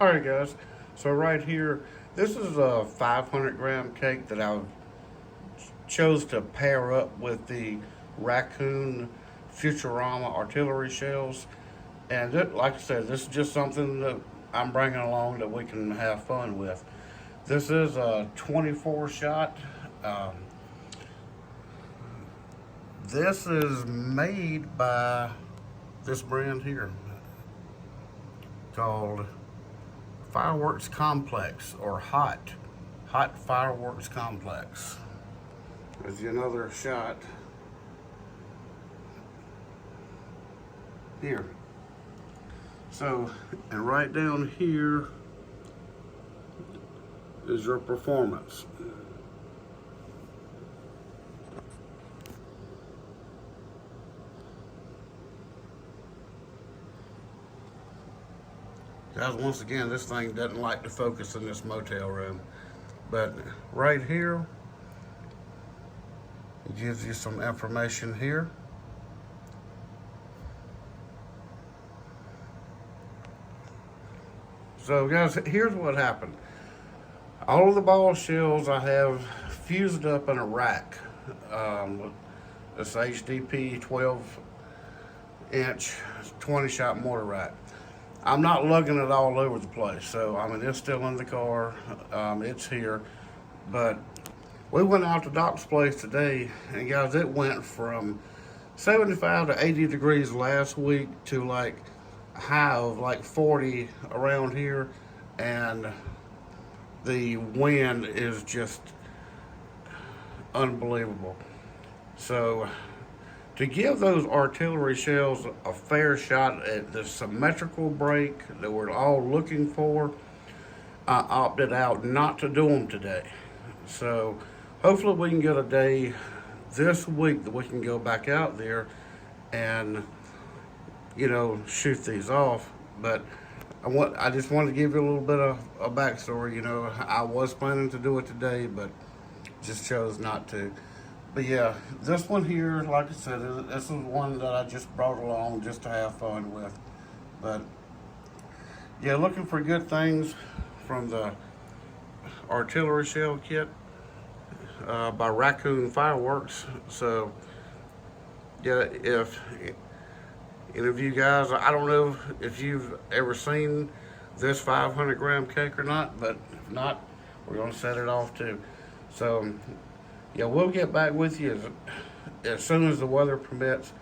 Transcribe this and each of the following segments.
All right, guys. So right here, this is a 500-gram cake that I chose to pair up with the Raccoon Futurama artillery shells. And like I said, this is just something that I'm bringing along that we can have fun with. This is a 24 shot. Um, this is made by this brand here called Fireworks Complex or Hot Fireworks Complex. There's another shot here. So, and right down here is your performance. Guys, once again, this thing doesn't like to focus in this motel room. But right here, it gives you some information here. So guys, here's what happened. All of the ball shells I have fused up in a rack. This HDP 12-inch 20-shot mortar rack. I'm not lugging it all over the place. So, I mean, it's still in the car. It's here. But we went out to Doc's place today, and guys, it went from 75 to 80 degrees last week to like a high of like 40 around here. And the wind is just unbelievable. So, to give those artillery shells a fair shot at the symmetrical break that we're all looking for, I opted out not to do them today. So hopefully we can get a day this week that we can go back out there and, shoot these off. But I just wanted to give you a little bit of a backstory. I was planning to do it today, but just chose not to. But yeah, this one here, like I said, this is one that I just brought along just to have fun with. But yeah, looking for good things from the artillery shell kit by Raccoon Fireworks. So yeah, if any of you guys, I don't know if you've ever seen this 500-gram cake or not, but if not, we're going to set it off too. So yeah, we'll get back with you as soon as the weather permits,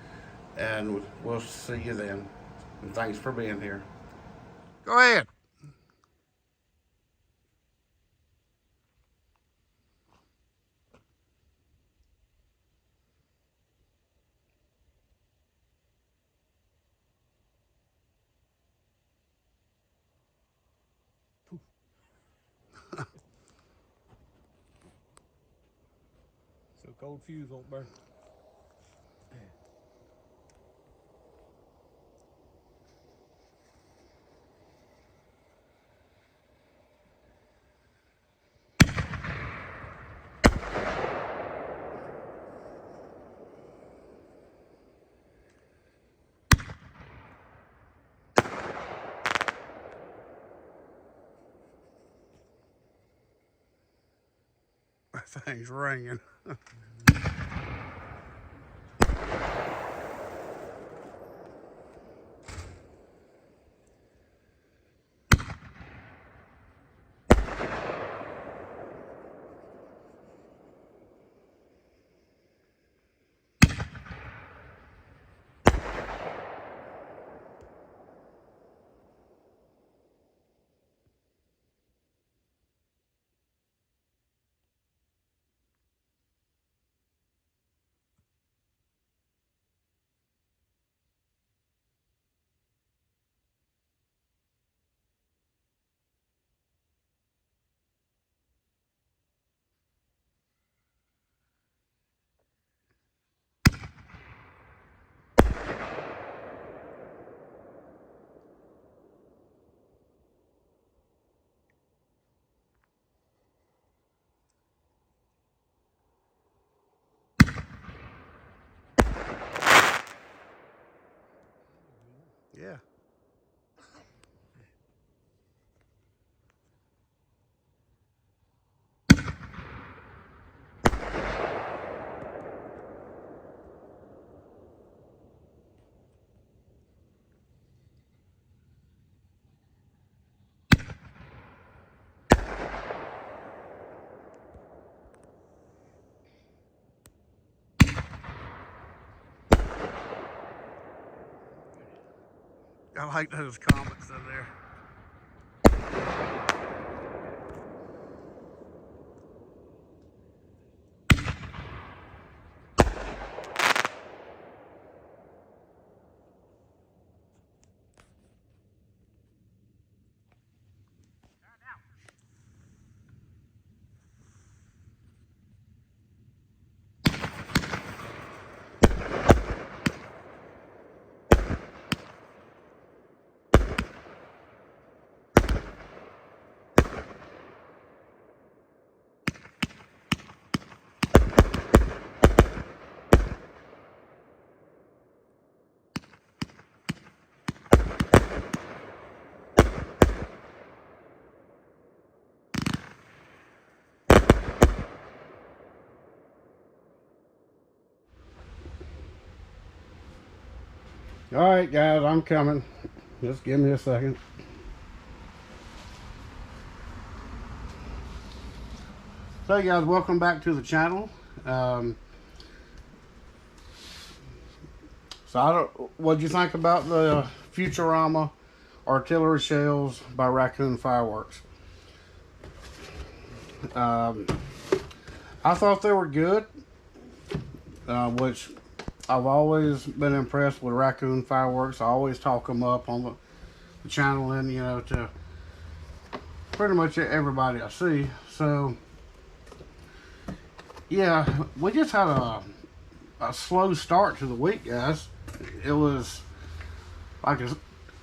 and we'll see you then. And thanks for being here. Go ahead. So cold fuse won't burn. That thing's ringing. Yeah. I like those comments in there. All right, guys, I'm coming. Just give me a second. So, guys, welcome back to the channel. What'd you think about the Futurama artillery shells by Raccoon Fireworks? I thought they were good, which I've always been impressed with Raccoon Fireworks. I always talk them up on the channel and, you know, to pretty much everybody I see. So, yeah, we just had a slow start to the week, guys. It was, like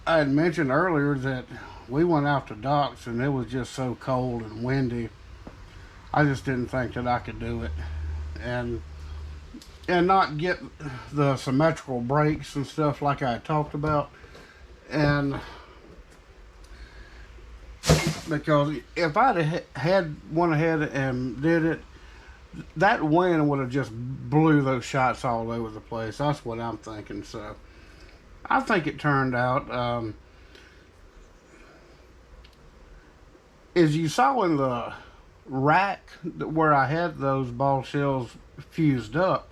I had mentioned earlier, that we went out to docks and it was just so cold and windy. I just didn't think that I could do it. And not get the symmetrical brakes and stuff like I talked about. And because if I'd had went ahead and did it, that wind would have just blew those shots all over the place. That's what I'm thinking. So I think it turned out, as you saw in the rack where I had those ball shells fused up,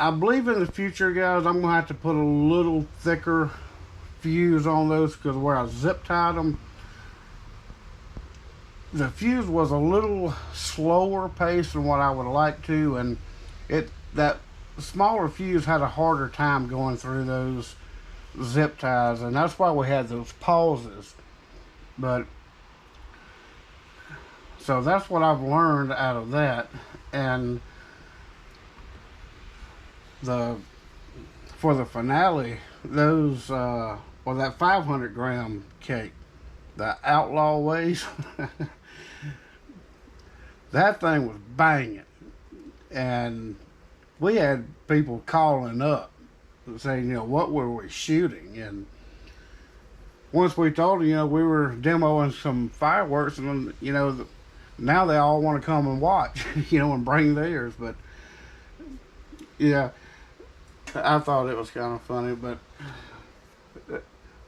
I believe in the future, guys, I'm going to have to put a little thicker fuse on those, because where I zip tied them, the fuse was a little slower pace than what I would like to, and that smaller fuse had a harder time going through those zip ties, and that's why we had those pauses. But so that's what I've learned out of that. And for the finale, those that 500 gram cake, the Outlaw weighs, that thing was banging, and we had people calling up saying, you know, what were we shooting? And once we told them, you know, we were demoing some fireworks, and you know, now they all want to come and watch, you know, and bring theirs. But yeah, I thought it was kind of funny, but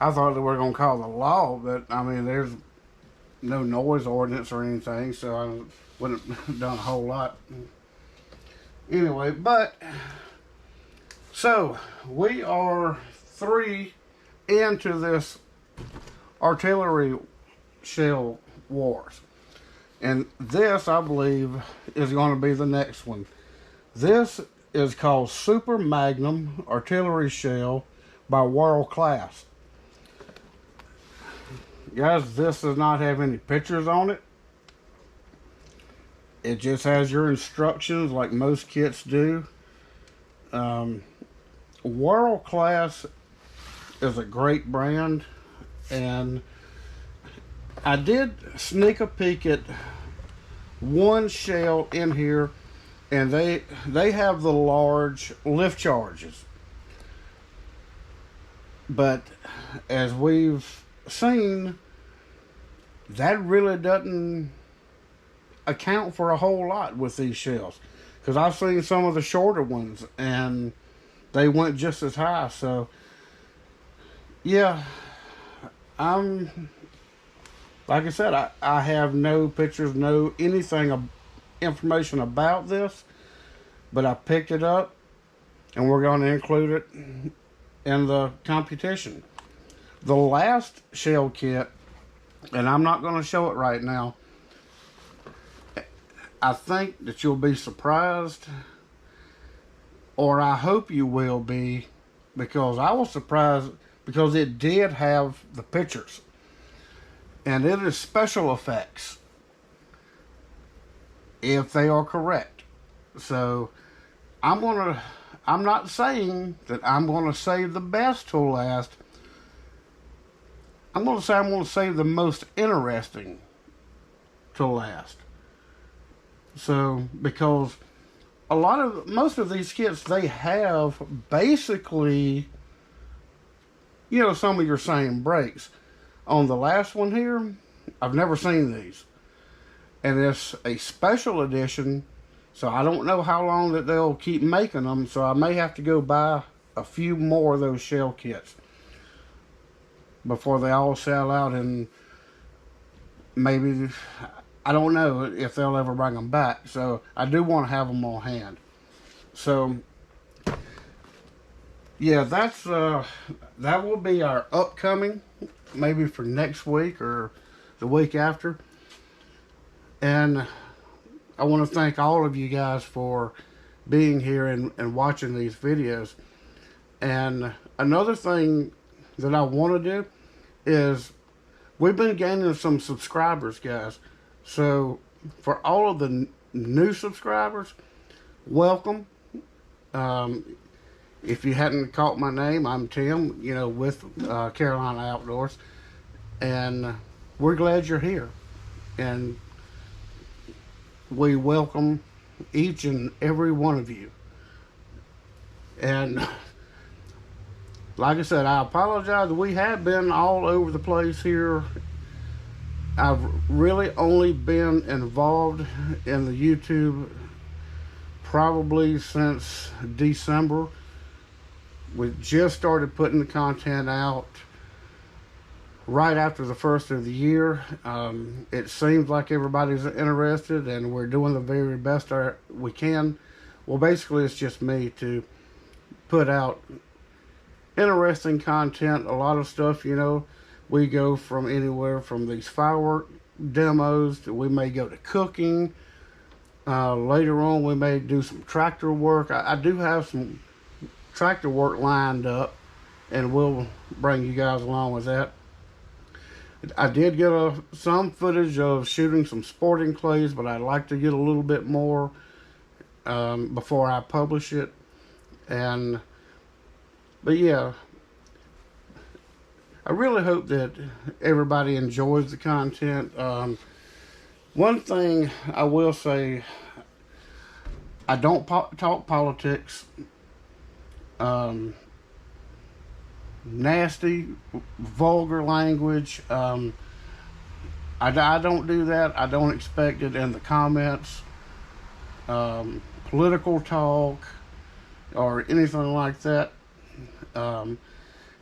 I thought they were going to call the law, but I mean, there's no noise ordinance or anything, so I wouldn't have done a whole lot. Anyway, but so we are 3 into this artillery shell wars, and this, I believe, is going to be the next one. This is called Super Magnum Artillery Shell by World Class. Guys, this does not have any pictures on it. It just has your instructions like most kits do. World Class is a great brand, and I did sneak a peek at one shell in here, and they have the large lift charges. But as we've seen, that really doesn't account for a whole lot with these shells, because I've seen some of the shorter ones and they went just as high. So yeah, like I said, I have no pictures, no anything information about this, but I picked it up and we're going to include it in the competition. The last shell kit, and I'm not going to show it right now, I think that you'll be surprised, or I hope you will be, because I was surprised because it did have the pictures, and it is special effects if they are correct. So I'm not saying that I'm gonna save the best till last. I'm gonna save the most interesting till last. So because most of these kits, they have basically, you know, some of your same breaks. On the last one here, I've never seen these. And it's a special edition, so I don't know how long that they'll keep making them, so I may have to go buy a few more of those shell kits before they all sell out, and maybe, I don't know if they'll ever bring them back, so I do want to have them on hand. So yeah, that will be our upcoming, maybe for next week or the week after. And I want to thank all of you guys for being here and watching these videos. And another thing that I want to do is, we've been gaining some subscribers, guys. So for all of the new subscribers, welcome. If you hadn't caught my name, I'm Tim, you know, with Carolina Outdoors. And we're glad you're here. And we welcome each and every one of you. And like I said, I apologize. We have been all over the place here. I've really only been involved in the YouTube probably since December. We just started putting the content out right after the first of the year. It seems like everybody's interested, and we're doing the very best we can. Well, basically, it's just me to put out interesting content. A lot of stuff, you know, we go from anywhere from these firework demos to, we may go to cooking. Later on, we may do some tractor work. I do have some tractor work lined up, and we'll bring you guys along with that. I did get some footage of shooting some sporting clays, but I'd like to get a little bit more before I publish it. But yeah, I really hope that everybody enjoys the content. One thing I will say, I don't talk politics. Nasty, vulgar language. I don't do that. I don't expect it in the comments. Political talk or anything like that. And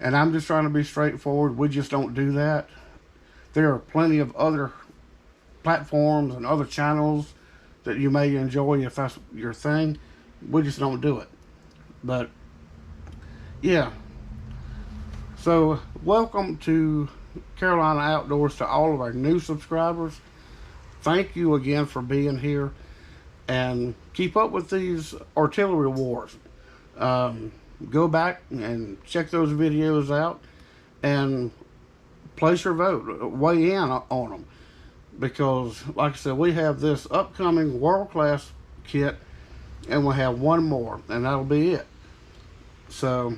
I'm just trying to be straightforward. We just don't do that. There are plenty of other platforms and other channels that you may enjoy if that's your thing. We just don't do it. But yeah. So welcome to Carolina Outdoors to all of our new subscribers. Thank you again for being here, and keep up with these artillery wars. Go back and check those videos out and place your vote, weigh in on them, because like I said, we have this upcoming world-class kit, and we'll have one more, and that'll be it. So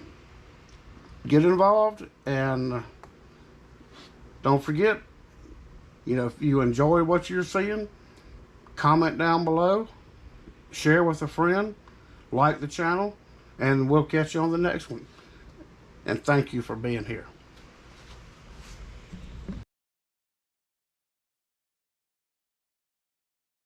get involved, and don't forget, you know, if you enjoy what you're seeing, comment down below, share with a friend, like the channel, and we'll catch you on the next one. And thank you for being here.